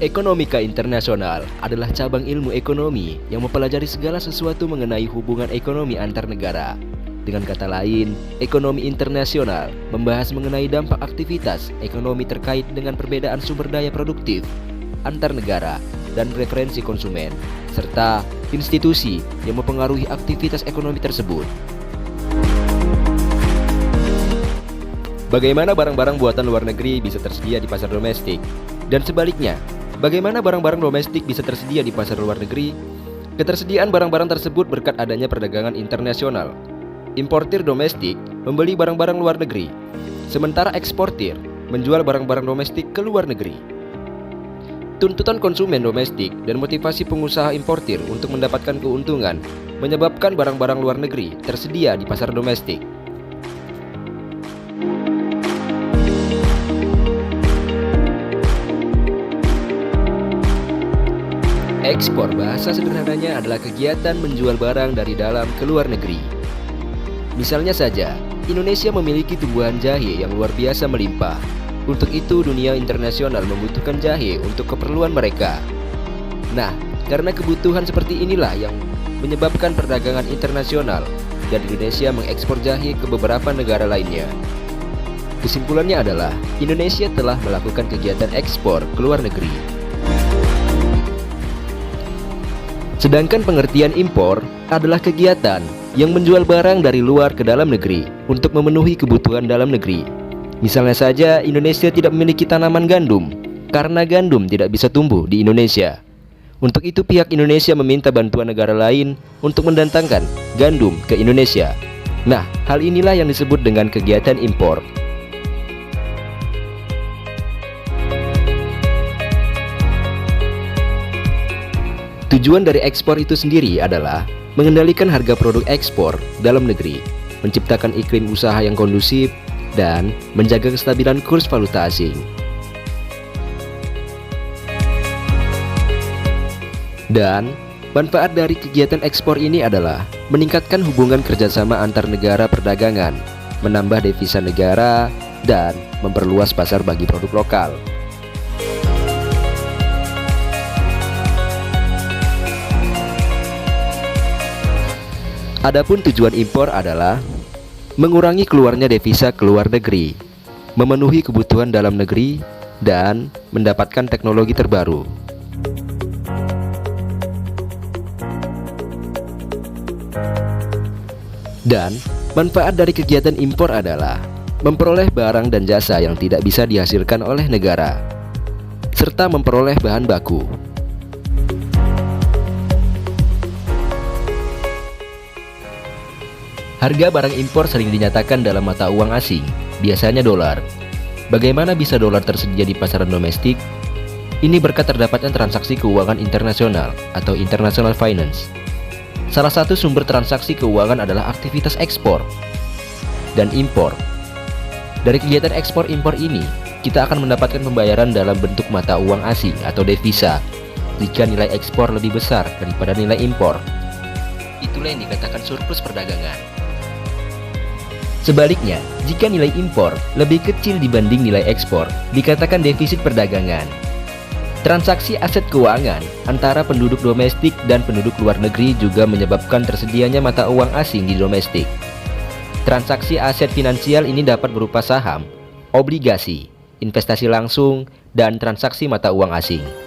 Ekonomika internasional adalah cabang ilmu ekonomi yang mempelajari segala sesuatu mengenai hubungan ekonomi antar negara. Dengan kata lain, ekonomi internasional membahas mengenai dampak aktivitas ekonomi terkait dengan perbedaan sumber daya produktif antar negara dan preferensi konsumen, serta institusi yang mempengaruhi aktivitas ekonomi tersebut. Bagaimana barang-barang buatan luar negeri bisa tersedia di pasar domestik? Dan sebaliknya, bagaimana barang-barang domestik bisa tersedia di pasar luar negeri? Ketersediaan barang-barang tersebut berkat adanya perdagangan internasional. Importir domestik membeli barang-barang luar negeri, sementara eksportir menjual barang-barang domestik ke luar negeri. Tuntutan konsumen domestik dan motivasi pengusaha importir untuk mendapatkan keuntungan menyebabkan barang-barang luar negeri tersedia di pasar domestik. Ekspor bahasa sederhananya adalah kegiatan menjual barang dari dalam ke luar negeri. Misalnya saja, Indonesia memiliki tumbuhan jahe yang luar biasa melimpah. Untuk itu dunia internasional membutuhkan jahe untuk keperluan mereka. Nah, karena kebutuhan seperti inilah yang menyebabkan perdagangan internasional dan Indonesia mengekspor jahe ke beberapa negara lainnya. Kesimpulannya adalah Indonesia telah melakukan kegiatan ekspor ke luar negeri. Sedangkan pengertian impor adalah kegiatan yang menjual barang dari luar ke dalam negeri untuk memenuhi kebutuhan dalam negeri. Misalnya saja Indonesia tidak memiliki tanaman gandum karena gandum tidak bisa tumbuh di Indonesia. Untuk itu pihak Indonesia meminta bantuan negara lain untuk mendatangkan gandum ke Indonesia. Nah, hal inilah yang disebut dengan kegiatan impor. Tujuan dari ekspor itu sendiri adalah mengendalikan harga produk ekspor dalam negeri, menciptakan iklim usaha yang kondusif, dan menjaga kestabilan kurs valuta asing. Dan manfaat dari kegiatan ekspor ini adalah meningkatkan hubungan kerjasama antar negara perdagangan, menambah devisa negara, dan memperluas pasar bagi produk lokal. Adapun tujuan impor adalah mengurangi keluarnya devisa ke luar negeri, memenuhi kebutuhan dalam negeri, dan mendapatkan teknologi terbaru. Dan manfaat dari kegiatan impor adalah memperoleh barang dan jasa yang tidak bisa dihasilkan oleh negara, serta memperoleh bahan baku. Harga barang impor sering dinyatakan dalam mata uang asing, biasanya dolar. Bagaimana bisa dolar tersedia di pasaran domestik? Ini berkat terdapatnya transaksi keuangan internasional atau international finance. Salah satu sumber transaksi keuangan adalah aktivitas ekspor dan impor. Dari kegiatan ekspor-impor ini, kita akan mendapatkan pembayaran dalam bentuk mata uang asing atau devisa jika nilai ekspor lebih besar daripada nilai impor. Itulah yang dikatakan surplus perdagangan. Sebaliknya, jika nilai impor lebih kecil dibanding nilai ekspor, dikatakan defisit perdagangan. Transaksi aset keuangan antara penduduk domestik dan penduduk luar negeri juga menyebabkan tersedianya mata uang asing di domestik. Transaksi aset finansial ini dapat berupa saham, obligasi, investasi langsung, dan transaksi mata uang asing.